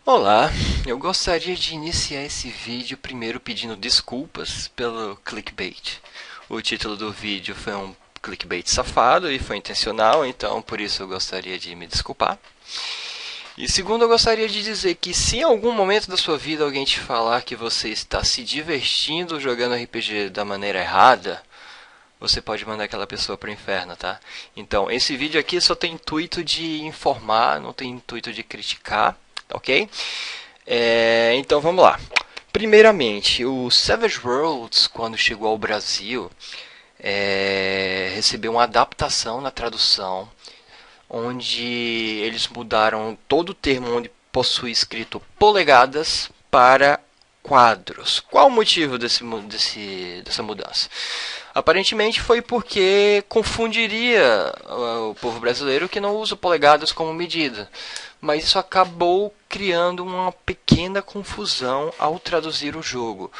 Olá, eu gostaria de iniciar esse vídeo primeiro pedindo desculpas pelo clickbait. O título do vídeo foi um clickbait safado e foi intencional, então por isso eu gostaria de me desculpar. E segundo, eu gostaria de dizer que se em algum momento da sua vida alguém te falar que você está se divertindo jogando RPG da maneira errada, você pode mandar aquela pessoa para o inferno, tá? Então, esse vídeo aqui só tem intuito de informar, não tem intuito de criticar, ok? Então vamos lá. Primeiramente, o Savage Worlds, quando chegou ao Brasil, recebeu uma adaptação na tradução, onde eles mudaram todo o termo onde possui escrito polegadas para quadros. Qual o motivo dessa mudança? Aparentemente foi porque confundiria o povo brasileiro que não usa polegadas como medida. Mas isso acabou criando uma pequena confusão ao traduzir o jogo.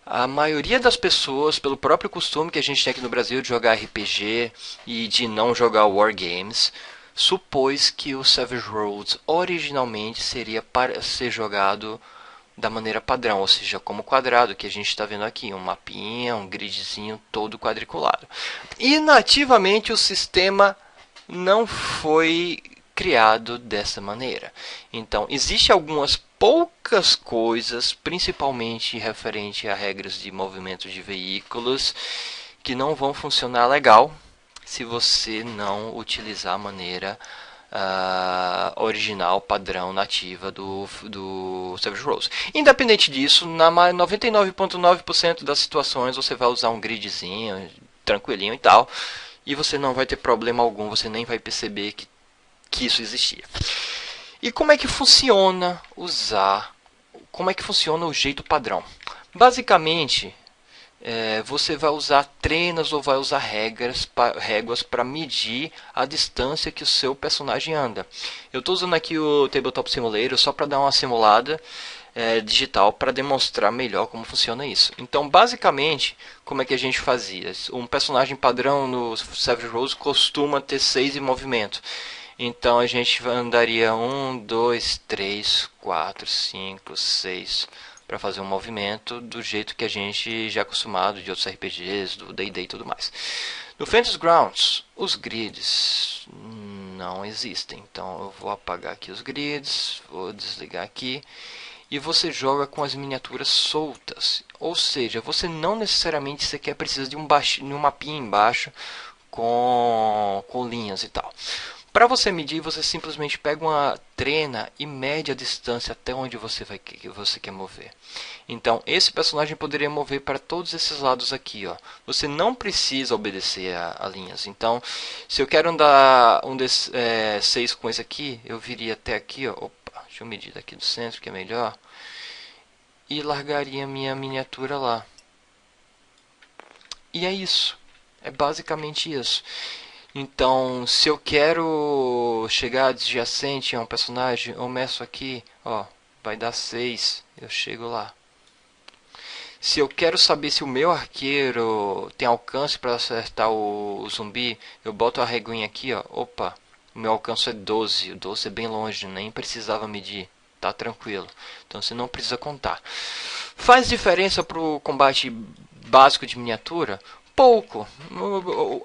A maioria das pessoas, pelo próprio costume que a gente tem aqui no Brasil de jogar RPG e de não jogar Wargames, supôs que o Savage Worlds originalmente seria para ser jogado da maneira padrão, ou seja, como quadrado, que a gente está vendo aqui, um mapinha, um gridzinho todo quadriculado. E nativamente o sistema não foi criado dessa maneira. Então, existem algumas poucas coisas, principalmente referente a regras de movimento de veículos, que não vão funcionar legal se você não utilizar a maneira original, padrão, nativa do Savage Rose. Independente disso, na 99,9% das situações você vai usar um gridzinho tranquilinho e tal, e você não vai ter problema algum, você nem vai perceber que isso existia. E como é que funciona como é que funciona o jeito padrão? Basicamente, você vai usar trenas ou vai usar réguas para medir a distância que o seu personagem anda. Eu estou usando aqui o Tabletop Simulator só para dar uma simulada digital para demonstrar melhor como funciona isso. Então, basicamente, como é que a gente fazia? Um personagem padrão no Savage Rose costuma ter 6 em movimento. Então a gente andaria 1, 2, 3, 4, 5, 6 para fazer um movimento do jeito que a gente já é acostumado de outros RPGs, do D&D e tudo mais. No Fantasy Grounds, os grids não existem. Então eu vou apagar aqui os grids, vou desligar aqui e você joga com as miniaturas soltas. Ou seja, você não necessariamente sequer precisa de um mapinha embaixo com linhas e tal. Para você medir, você simplesmente pega uma trena e mede a distância até onde você quer mover. Então, esse personagem poderia mover para todos esses lados aqui. Ó. Você não precisa obedecer a linhas. Então, se eu quero andar 6 com esse aqui, eu viria até aqui. Ó. Opa, deixa eu medir daqui do centro, que é melhor. E largaria minha miniatura lá. E é isso. É basicamente isso. Então, se eu quero chegar adjacente a um personagem, eu meço aqui, ó, vai dar 6, eu chego lá. Se eu quero saber se o meu arqueiro tem alcance para acertar o zumbi, eu boto a reguinha aqui, ó, opa, o meu alcance é 12, o 12 é bem longe, nem precisava medir, tá tranquilo. Então você não precisa contar. Faz diferença para o combate básico de miniatura? Pouco.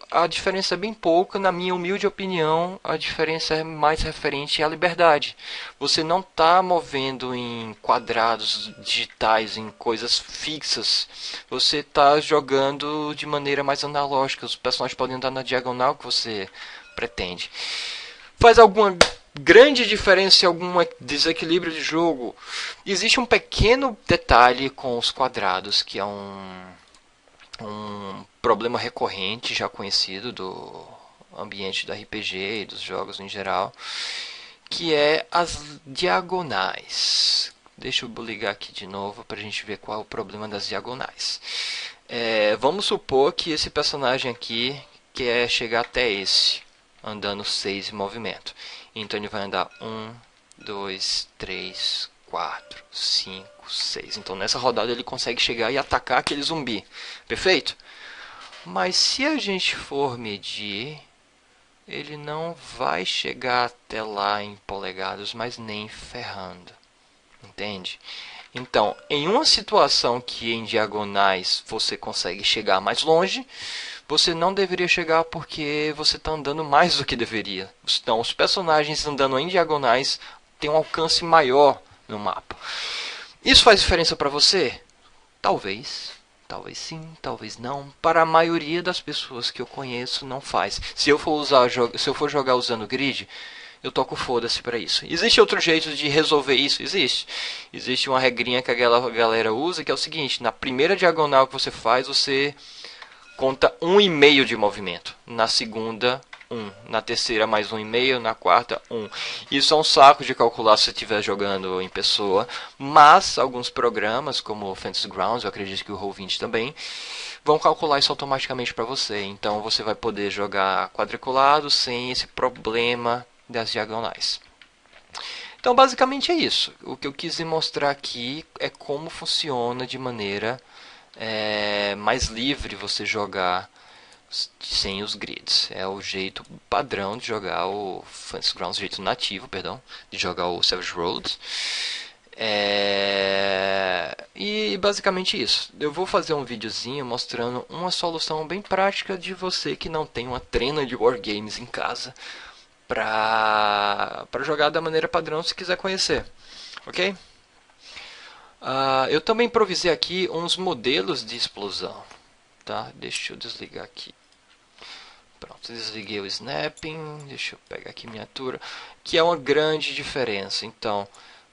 A diferença é bem pouca, na minha humilde opinião, a diferença é mais referente à liberdade. Você não está movendo em quadrados digitais, em coisas fixas. Você está jogando de maneira mais analógica. Os personagens podem andar na diagonal que você pretende. Faz alguma grande diferença, algum desequilíbrio de jogo? Existe um pequeno detalhe com os quadrados, que é um problema recorrente já conhecido do ambiente do RPG e dos jogos em geral, que é as diagonais. Deixa eu ligar aqui de novo para a gente ver qual é o problema das diagonais. Vamos supor que esse personagem aqui quer chegar até esse, andando 6 em movimento. Então ele vai andar 1, 2, 3, 4, 5, 6. Então nessa rodada ele consegue chegar e atacar aquele zumbi. Perfeito? Mas se a gente for medir, ele não vai chegar até lá em polegadas, mas nem ferrando. Entende? Então, em uma situação que em diagonais você consegue chegar mais longe, você não deveria chegar porque você está andando mais do que deveria. Então, os personagens andando em diagonais têm um alcance maior no mapa. Isso faz diferença para você? Talvez. Talvez sim, talvez não. Para a maioria das pessoas que eu conheço, não faz. Se eu for jogar usando grid, eu toco foda-se para isso. Existe outro jeito de resolver isso? Existe. Existe uma regrinha que a galera usa, que é o seguinte: na primeira diagonal que você faz, você conta 1,5 de movimento. Na segunda, 1. Na terceira, mais 1,5. Na quarta, 1. Isso é um saco de calcular se você estiver jogando em pessoa. Mas alguns programas, como o Fantasy Grounds, eu acredito que o Roll20 também, vão calcular isso automaticamente para você. Então você vai poder jogar quadriculado sem esse problema das diagonais. Então basicamente é isso. O que eu quis mostrar aqui é como funciona de maneira mais livre você jogar sem os grids. É o jeito padrão de jogar o Fantasy Grounds, o jeito nativo, perdão, de jogar o Savage Worlds. E basicamente isso. Eu vou fazer um videozinho mostrando uma solução bem prática de você que não tem uma trena de wargames em casa para jogar da maneira padrão se quiser conhecer. Ok? Eu também improvisei aqui uns modelos de explosão. Tá? Deixa eu desligar aqui. Pronto, desliguei o snapping. Deixa eu pegar aqui miniatura. Que é uma grande diferença. Então,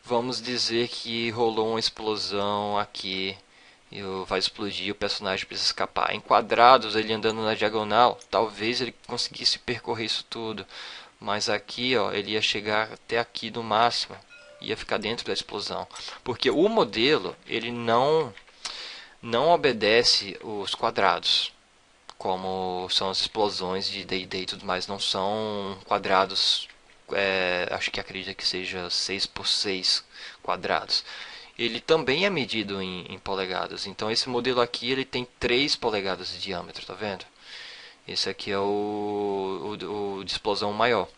vamos dizer que rolou uma explosão aqui. E vai explodir, o personagem precisa escapar. Em quadrados, ele andando na diagonal, talvez ele conseguisse percorrer isso tudo. Mas aqui, ó, ele ia chegar até aqui no máximo. Ia ficar dentro da explosão. Porque o modelo, ele não obedece os quadrados. Como são as explosões de D&D e tudo mais. Não são quadrados, acho que acredita que seja 6 por 6 quadrados. Ele também é medido em polegadas. Então esse modelo aqui ele tem 3 polegadas de diâmetro, tá vendo? Esse aqui é o de explosão maior.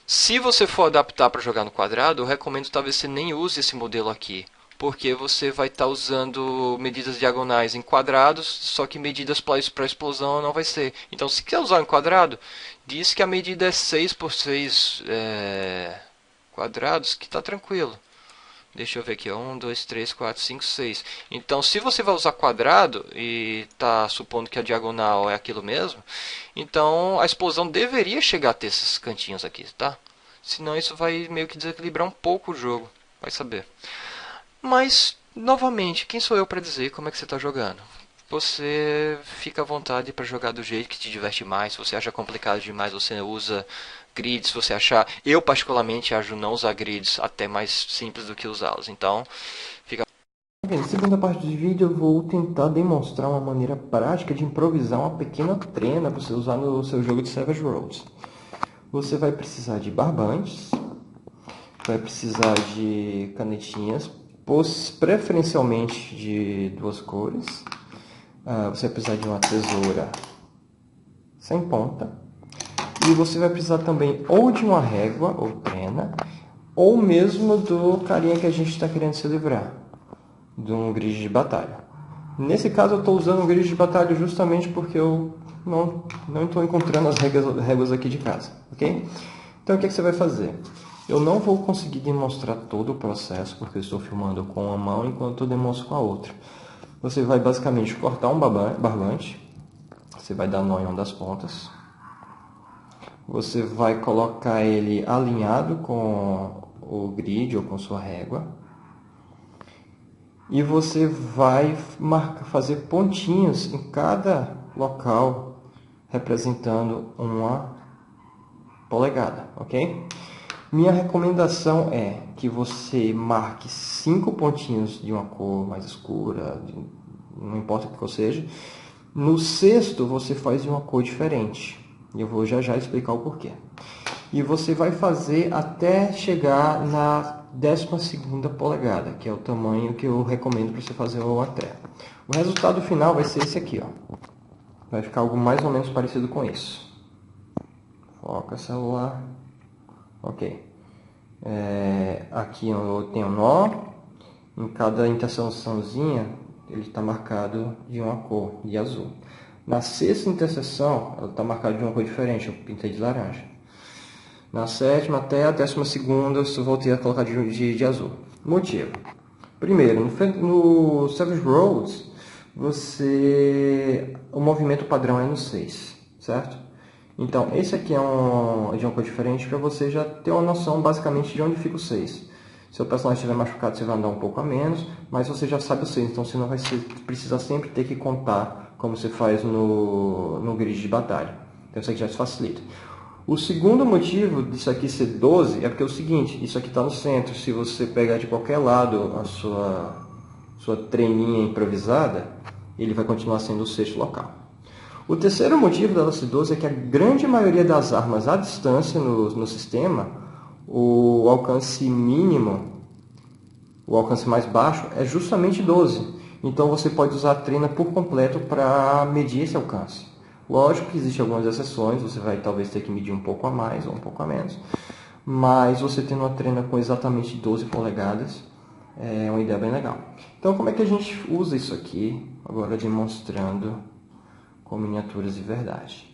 Se você for adaptar para jogar no quadrado, eu recomendo talvez você nem use esse modelo aqui, porque você vai estar usando medidas diagonais em quadrados, só que medidas para explosão não vai ser. Então, se quer usar em quadrado, diz que a medida é 6 por 6 quadrados, que está tranquilo. Deixa eu ver aqui, 1, 2, 3, 4, 5, 6. Então, se você vai usar quadrado e está supondo que a diagonal é aquilo mesmo, então a explosão deveria chegar a ter esses cantinhos aqui, tá? Senão isso vai meio que desequilibrar um pouco o jogo, vai saber. Mas, novamente, quem sou eu para dizer como é que você está jogando? Você fica à vontade para jogar do jeito que te diverte mais. Se você acha complicado demais, você usa grids. Se você achar, eu particularmente acho não usar grids até mais simples do que usá-los. Então, fica. Ok, na segunda parte do vídeo eu vou tentar demonstrar uma maneira prática de improvisar uma pequena trena para você usar no seu jogo de Savage Worlds. Você vai precisar de barbantes, vai precisar de canetinhas, preferencialmente de 2 cores. Você vai precisar de uma tesoura sem ponta. E você vai precisar também ou de uma régua ou trena, ou mesmo do carinha que a gente está querendo se livrar, de um grid de batalha. Nesse caso eu estou usando um grid de batalha justamente porque eu não estou encontrando as réguas aqui de casa, ok? Então o que você vai fazer? Eu não vou conseguir demonstrar todo o processo porque eu estou filmando com uma mão enquanto eu demonstro com a outra. Você vai basicamente cortar um barbante, você vai dar nó em uma das pontas, você vai colocar ele alinhado com o grid ou com sua régua e você vai fazer pontinhos em cada local representando uma polegada, ok? Minha recomendação é que você marque 5 pontinhos de uma cor mais escura, não importa o que seja. No sexto você faz de uma cor diferente. E eu vou já explicar o porquê. E você vai fazer até chegar na 12ª polegada, que é o tamanho que eu recomendo para você fazer o até. O resultado final vai ser esse aqui, ó. Vai ficar algo mais ou menos parecido com isso. Foca celular. Ok. Aqui eu tenho um nó, em cada interseçãozinha ele está marcado de uma cor, de azul. Na sexta interseção ela está marcada de uma cor diferente, eu pintei de laranja. Na sétima até a 12ª eu voltei a colocar de azul. Motivo. Primeiro, no Savage Worlds, o movimento padrão é no 6, certo? Então, esse aqui é de uma cor diferente para você já ter uma noção basicamente de onde fica o 6. Se o personagem estiver machucado, você vai andar um pouco a menos, mas você já sabe o 6, então você não vai precisar sempre ter que contar como você faz no grid de batalha. Então isso aqui já te facilita. O segundo motivo disso aqui ser 12 é porque é o seguinte, isso aqui está no centro. Se você pegar de qualquer lado a sua treninha improvisada, ele vai continuar sendo o 6º local. O terceiro motivo dela ser 12 é que a grande maioria das armas à distância no sistema, o alcance mínimo, o alcance mais baixo é justamente 12. Então você pode usar a trena por completo para medir esse alcance. Lógico que existem algumas exceções, você vai talvez ter que medir um pouco a mais ou um pouco a menos, mas você tendo uma trena com exatamente 12 polegadas é uma ideia bem legal. Então como é que a gente usa isso aqui, agora demonstrando com miniaturas de verdade.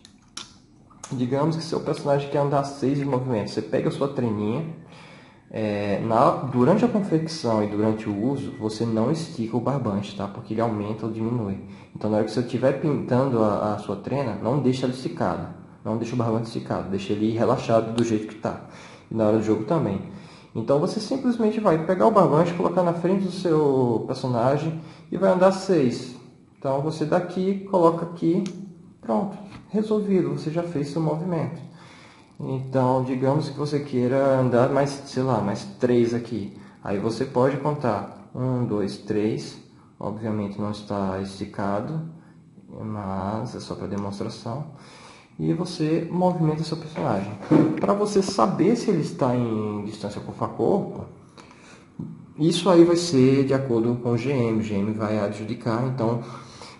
Digamos que seu personagem quer andar 6 de movimento, você pega a sua treninha, durante a confecção e durante o uso, você não estica o barbante, tá? Porque ele aumenta ou diminui. Então, na hora que você estiver pintando a sua trena, não deixa ela esticada. Não deixa o barbante esticado, deixa ele relaxado do jeito que está. E na hora do jogo também. Então, você simplesmente vai pegar o barbante, colocar na frente do seu personagem e vai andar 6. Então, você daqui, coloca aqui, pronto, resolvido, você já fez seu movimento. Então, digamos que você queira andar mais, sei lá, mais 3 aqui. Aí você pode contar 1, 2, 3. Obviamente não está esticado, mas é só para demonstração. E você movimenta seu personagem. Para você saber se ele está em distância corpo a corpo, isso aí vai ser de acordo com o GM. O GM vai adjudicar. Então,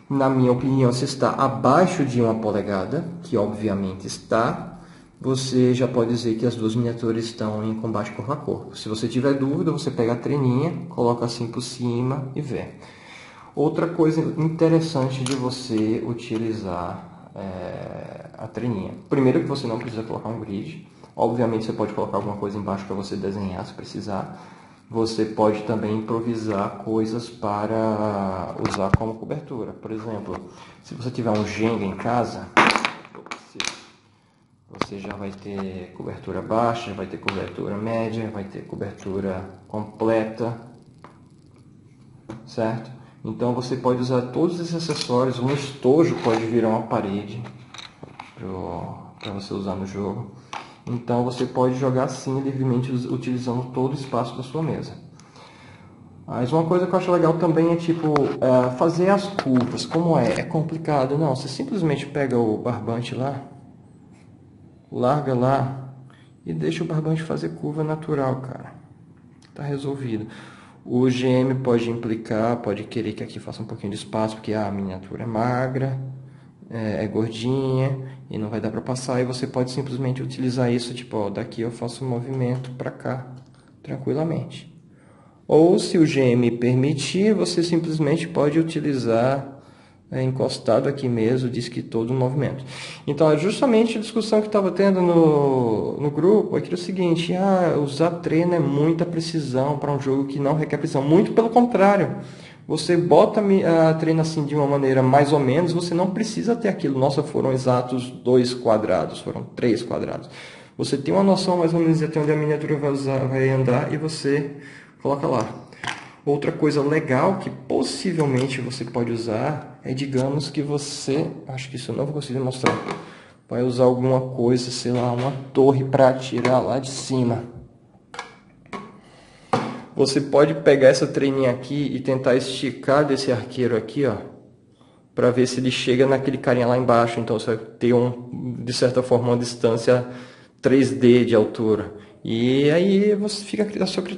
na minha opinião, se está abaixo de 1 polegada, que obviamente está, você já pode dizer que as duas miniaturas estão em combate corpo a corpo. Se você tiver dúvida, você pega a treninha, coloca assim por cima e vê. Outra coisa interessante de você utilizar a treninha. Primeiro que você não precisa colocar um grid. Obviamente você pode colocar alguma coisa embaixo para você desenhar se precisar. Você pode também improvisar coisas para usar como cobertura. Por exemplo, se você tiver um Jenga em casa, você já vai ter cobertura baixa, vai ter cobertura média, vai ter cobertura completa, certo? Então você pode usar todos esses acessórios, um estojo pode virar uma parede para você usar no jogo. Então você pode jogar assim livremente utilizando todo o espaço da sua mesa. Mas uma coisa que eu acho legal também é tipo fazer as curvas. Como é complicado? Não, você simplesmente pega o barbante lá, larga lá e deixa o barbante fazer curva natural, cara. Tá resolvido. O GM pode implicar, pode querer que aqui faça um pouquinho de espaço, porque a miniatura é magra, é gordinha e não vai dar para passar. E você pode simplesmente utilizar isso, tipo, ó, daqui eu faço um movimento para cá, tranquilamente. Ou se o GM permitir, você simplesmente pode utilizar encostado aqui mesmo, diz que todo o movimento. Então, é justamente a discussão que estava tendo no grupo é que é o seguinte, usar treino é muita precisão para um jogo que não requer precisão. Muito pelo contrário, você bota a treino assim de uma maneira mais ou menos, você não precisa ter aquilo. Nossa, foram exatos 2 quadrados, foram 3 quadrados. Você tem uma noção mais ou menos de até onde a miniatura vai andar e você coloca lá. Outra coisa legal que possivelmente você pode usar é, digamos que você, acho que isso eu não vou conseguir mostrar, vai usar alguma coisa, sei lá, uma torre para atirar lá de cima. Você pode pegar essa treninha aqui e tentar esticar desse arqueiro aqui, ó, para ver se ele chega naquele carinha lá embaixo. Então você vai ter de certa forma uma distância 3D de altura. E aí você fica a seu critério.